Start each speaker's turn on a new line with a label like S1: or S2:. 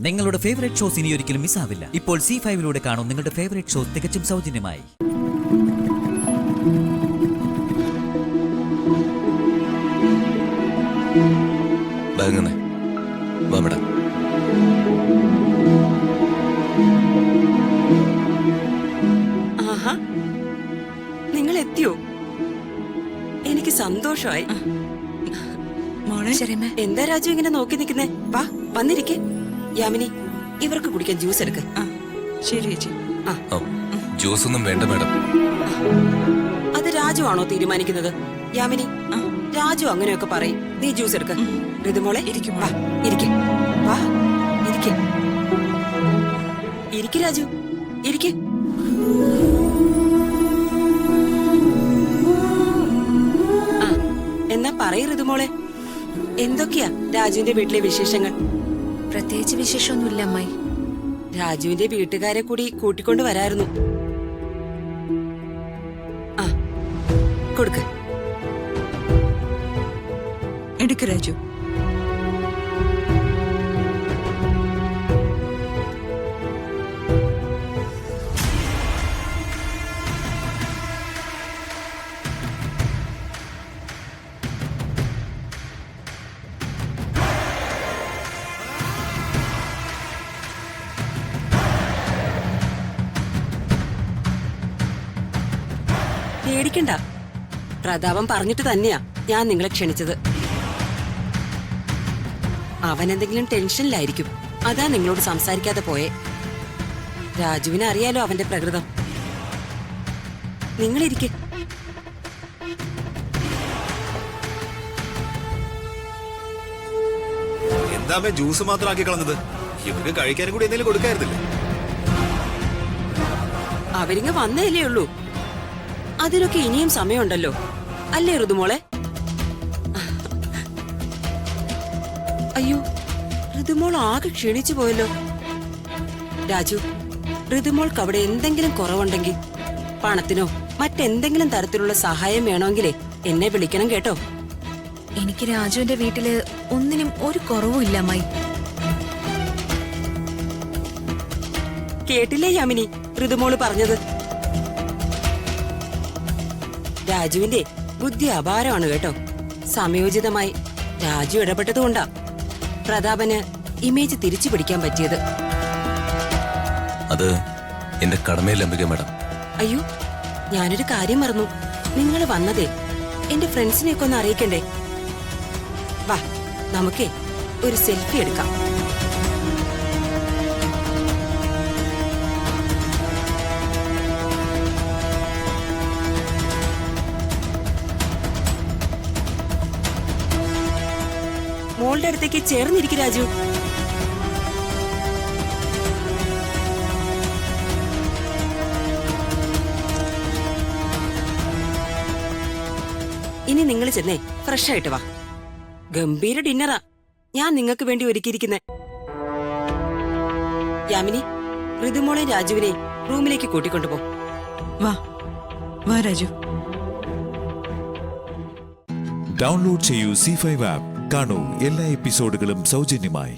S1: നിങ്ങളുടെ favourite shows ഇനി ഒരിക്കലും മിസ്സാവില്ല. ഇപ്പോൾ C5-ലൂടെ കാണും നിങ്ങളുടെ ഫേവറേറ്റ് ഷോസ് തികച്ചും സൗജന്യമായി.
S2: നിങ്ങൾ എത്തിയോ? എനിക്ക് സന്തോഷമായി. എന്താ രാജു ഇങ്ങനെ നോക്കി നിൽക്കുന്നേ? വാ, വന്നിരിക്കെ. യാമിനി, ഇവർക്ക് കുടിക്കാൻ ജ്യൂസ് എടുക്ക.
S3: ശരി ചേച്ചി.
S4: ജ്യൂസ് ഒന്നും വേണ്ട മാഡം.
S2: അത് രാജു ആണോ തീരുമാനിക്കുന്നത്? യാമിനി, രാജു അങ്ങനെയൊക്കെ പറയും. നീ ജ്യൂസ് എടുക്ക. ഋതുമോളെ ഇരിക്കും. വാ, ഇരിക്കെ. വാ, ഇരിക്കെ. ഇരിക്ക് രാജു, ഇരിക്കെ. എന്നാ പറയ് ഋതുമോളെ, എന്തൊക്കെയാ രാജുവിന്റെ വീട്ടിലെ വിശേഷങ്ങൾ?
S5: പ്രത്യേകിച്ച് വിശേഷമൊന്നുമില്ല അമ്മായി.
S2: രാജുവിന്റെ വീട്ടുകാരെ കൂടി കൂട്ടിക്കൊണ്ട് വരായിരുന്നു. ആ, കൊടുക്ക.
S3: എടുക്ക രാജു.
S2: പേടിക്കണ്ട. പ്രതാപം പറഞ്ഞിട്ട് തന്നെയാ ഞാൻ നിങ്ങളെ ക്ഷണിച്ചത്. അവൻ എന്തെങ്കിലും ടെൻഷനിലായിരിക്കും. അതാ നിങ്ങളോട് സംസാരിക്കാതെ പോയെ. രാജുവിനെ അറിയാലോ അവന്റെ പ്രകൃതം. നിങ്ങളിരിക്കെ.
S4: എന്താ ജ്യൂസ് മാത്രം ആക്കി കളഞ്ഞത്? ഇവർക്ക് കഴിക്കാനും കൂടി എന്തെങ്കിലും കൊടുക്കായിരുന്നില്ലേ?
S2: അവരിങ്ങ വന്നേലേ ഉള്ളൂ. അതിനൊക്കെ ഇനിയും സമയമുണ്ടല്ലോ, അല്ലേ ഋതുമോളെ? അയ്യോ, ഋതുമോൾ ആകെ ക്ഷീണിച്ചു പോയല്ലോ. രാജു, ഋതുമോൾക്ക് അവിടെ എന്തെങ്കിലും കുറവുണ്ടെങ്കിൽ, പണത്തിനോ മറ്റെന്തെങ്കിലും തരത്തിലുള്ള സഹായം വേണമെങ്കിലേ എന്നെ വിളിക്കണം കേട്ടോ.
S5: എനിക്ക് രാജുവിന്റെ വീട്ടില് ഒന്നിനും ഒരു കുറവും ഇല്ല അമ്മായി.
S2: കേട്ടില്ലേ യാമിനി ഋതുമോള് പറഞ്ഞത്? രാജുവിന്റെ ബുദ്ധി അപാരമാണ് കേട്ടോ. സമയോചിതമായി രാജു ഇടപെട്ടതുകൊണ്ടാ പ്രതാപന് ഇമേജ് തിരിച്ചു പിടിക്കാൻ പറ്റിയത്.
S4: അത് എന്റെ കടമയിലംബിക മാഡം.
S2: അയ്യോ, ഞാനൊരു കാര്യം മറന്നു. നിങ്ങൾ വന്നതേ എന്റെ ഫ്രണ്ട്സിനെയൊക്കെ ഒന്ന് അറിയിക്കണ്ടേ? വാ, നമുക്കേ ഒരു സെൽഫി എടുക്കാം. മോളുടെ അടുത്തേക്ക് ചേർന്നിരിക്കും രാജു. ഇനി നിങ്ങൾ ചെന്നേ ഫ്രഷ് ആയിട്ട് വാ. ഗംഭീര ഡിന്നറാ ഞാൻ നിങ്ങൾക്ക് വേണ്ടി ഒരുക്കിയിരിക്കുന്നെ. യാമിനി, ഋതുമോളെ രാജുവിനെ റൂമിലേക്ക് കൂട്ടിക്കൊണ്ടുപോ.
S3: വാ വാ രാജു.
S6: ഡൗൺലോഡ് ചെയ്യൂ C5 ആപ്പ്. കാണൂ എല്ലാ എപ്പിസോഡുകളും സൗജന്യമായി.